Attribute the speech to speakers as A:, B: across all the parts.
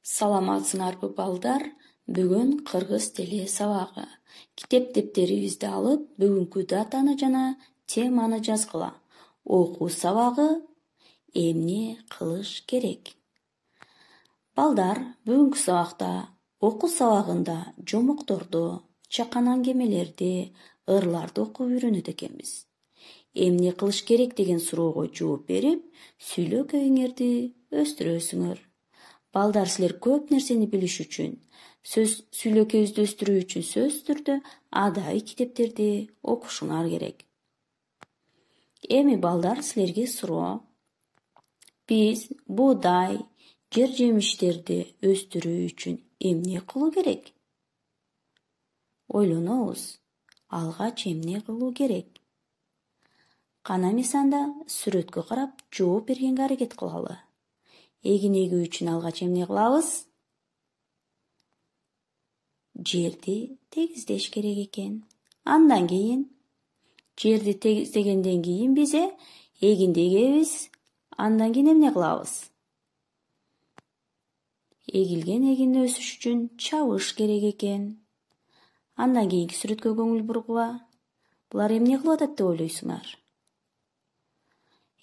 A: Саламатсыңарбы балдар, бүгүн кыргыз тили сабагы. Китеп дептерибизди алып, бүгүнкү датаны жана теманы жазгыла. Окуу сабагы эмне кылыш керек? Балдар, бүгүнкү сабакта окуу сабагында жомокторду, чакан аңгемелерди, ырларды окуп үйрөнөт экенбиз. Эмне кылыш керек деген суроого жооп берип, сүйлөкөйүңөрдү өстүрөсүңөр. Балдар, силер көп нерсени билиш үчүн, сүйлөкөйүңүздү өстүрүү үчүн сөзсүз түрдө адай китептерди окушуңар керек. Эми балдар, силерге суроо. Биз буудай, жер жемиштерди өстүрүү үчүн эмне кылуу керек? Ойлонобуз. Алгач эмне кылуу керек? Кана мисанда сүрөткө карап жооп бергенге аракет кылалы. Эгин эгүү үчүн алгач эмне кылабыз? Жерди тегиздеш керек экен. Андан кийин жерди тегиздегенден кийин бизе эгинди эгебиз. Андан кийин эмне кылабыз? Эгилген эгин өсүш үчүн чабыш керек экен. Андан кийинки сүрөткө көңүл бургула. Булар эмне кылып атат деп ойлойсуңар?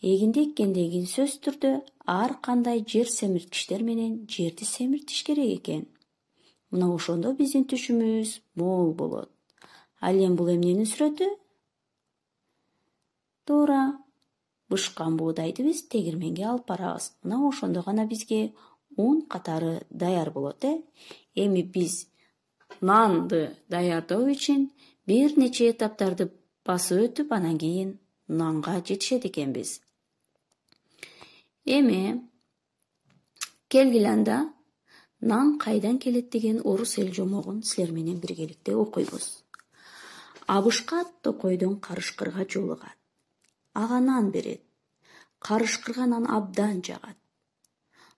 A: Эгинди эккенден кийин сөзсүз түрдө ар кандай жер семирткичтер менен жерди семиртиш керек экен. Мына ошондо биздин түшүмүбүз мол болот. Ал эми бул эмненин сүрөтү? Туура. Бышкан буудайды биз тегирменге алып барабыз. Мына ошондо гана бизге ун катары даяр болот, Эми биз нанды даярдоо үчүн бир нече этаптарды басып өтүп, анан кийин нанга жетишет экенбиз. Эми келгиле анда нан кайдан келет деген орус эл жомогун силер менен биргеликте окуйбуз. Абышкат токойдон карышкырга жолугат. Ага нан берет. Карышкырга нан абдан жагат.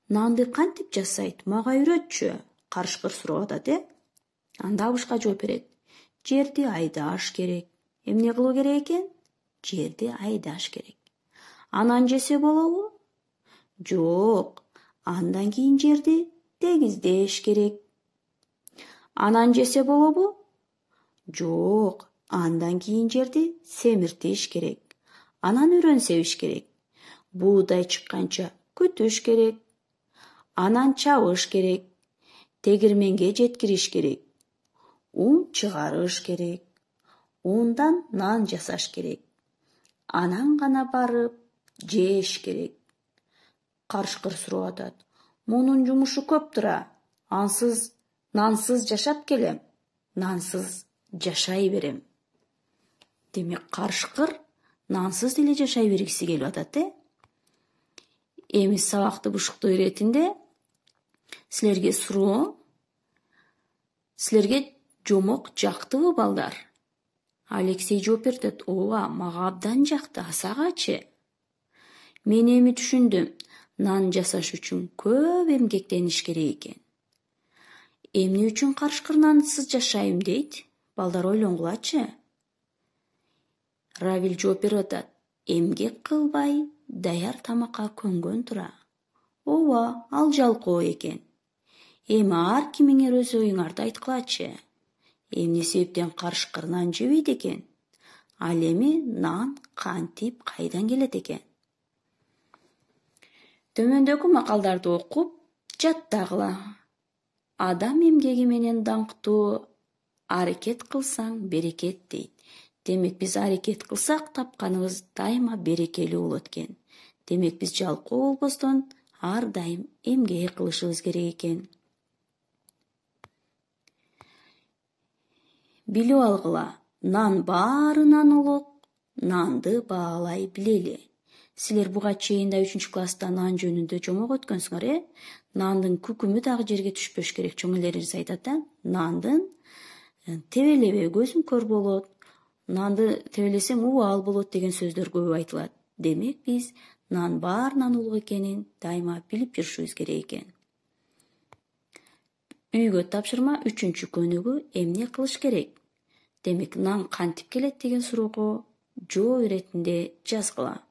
A: Нанды кантип жасайт, мага үйрөтчү? Карышкыр сурап атат, Анда абышка жооп берет. Жерди айдаш керек. Эмне кылуу керек экен? Жерди айдаш керек. Анан жесе болобу? Жок. Андан кийин жерди тегиздеш керек. Анан жесе болобу? Жок. Андан кийин жерди семиртиш керек. Анан үрөн себиш керек. Буудай чыкканча күтүш керек. Анан чабыш керек. Тегирменге жеткириш керек. Un чыгарыш керек. Ундан нан жасаш керек. Анан гана барып жеш керек. Карышкыр сурап атат. Мунун жумушу көп тура. Нансыз жашап келем. Нансыз жашай берем. Демек карышкыр нансыз деле жашай бергиси келип атат, Эми сабакты бушуктоо иретинде силерге суроо. Силерге жомок жактыбы, балдар? Алексей жооп берет. Ооба, мага абдан жакты, сагачы? Мен эми түшүндүм. Нан жасаш үчүн көп эмгектениш керек экен. Эмне үчүн карышкыр нансыз жашайм дейт? Балдар, ойлонгулачы. Равил жооп берип атат. Эмгек кылбай, даяр тамакка көнгөн тура. Ооба, ал жалкоо экен. Эми ар кимиңер өз оюңарды айткылачы. Эмне себептен карышкыр нан жебейт экен? Ал эми нан кантип, кайдан келет экен? Төмөндөгү макалдарды окуп, жаттагыла. Адам эмгеги менен даңктуу, аракет кылсаң берекет дейт. Демек биз аракет кылсак, тапканыбыз дайыма берекелүү болот экен. Демек биз жалкоо болбостон ар дайым эмгек кылышыбыз керек экен. Билип алгыла, нан баарынан улук, нанды баалай билели. Силер буга чейин да 3 класста нан жөнүндө жомок өткөнсүңөр, Нандын күкүмү дагы жерге түшпөш керек. Чоң элериңиз айтат, Нандын тебелебе, көзүм көр болот. Нанды тебелесең убал болот деген сөздөр көп айтылат. Демек биз нан баарынан улук экенин дайыма билип жүрүшүбүз керек экен. Үйгө тапшырма 3-көнүгү эмне кылыш керек? Демек нан кантип келет деген суроого жооп иретинде жазгыла.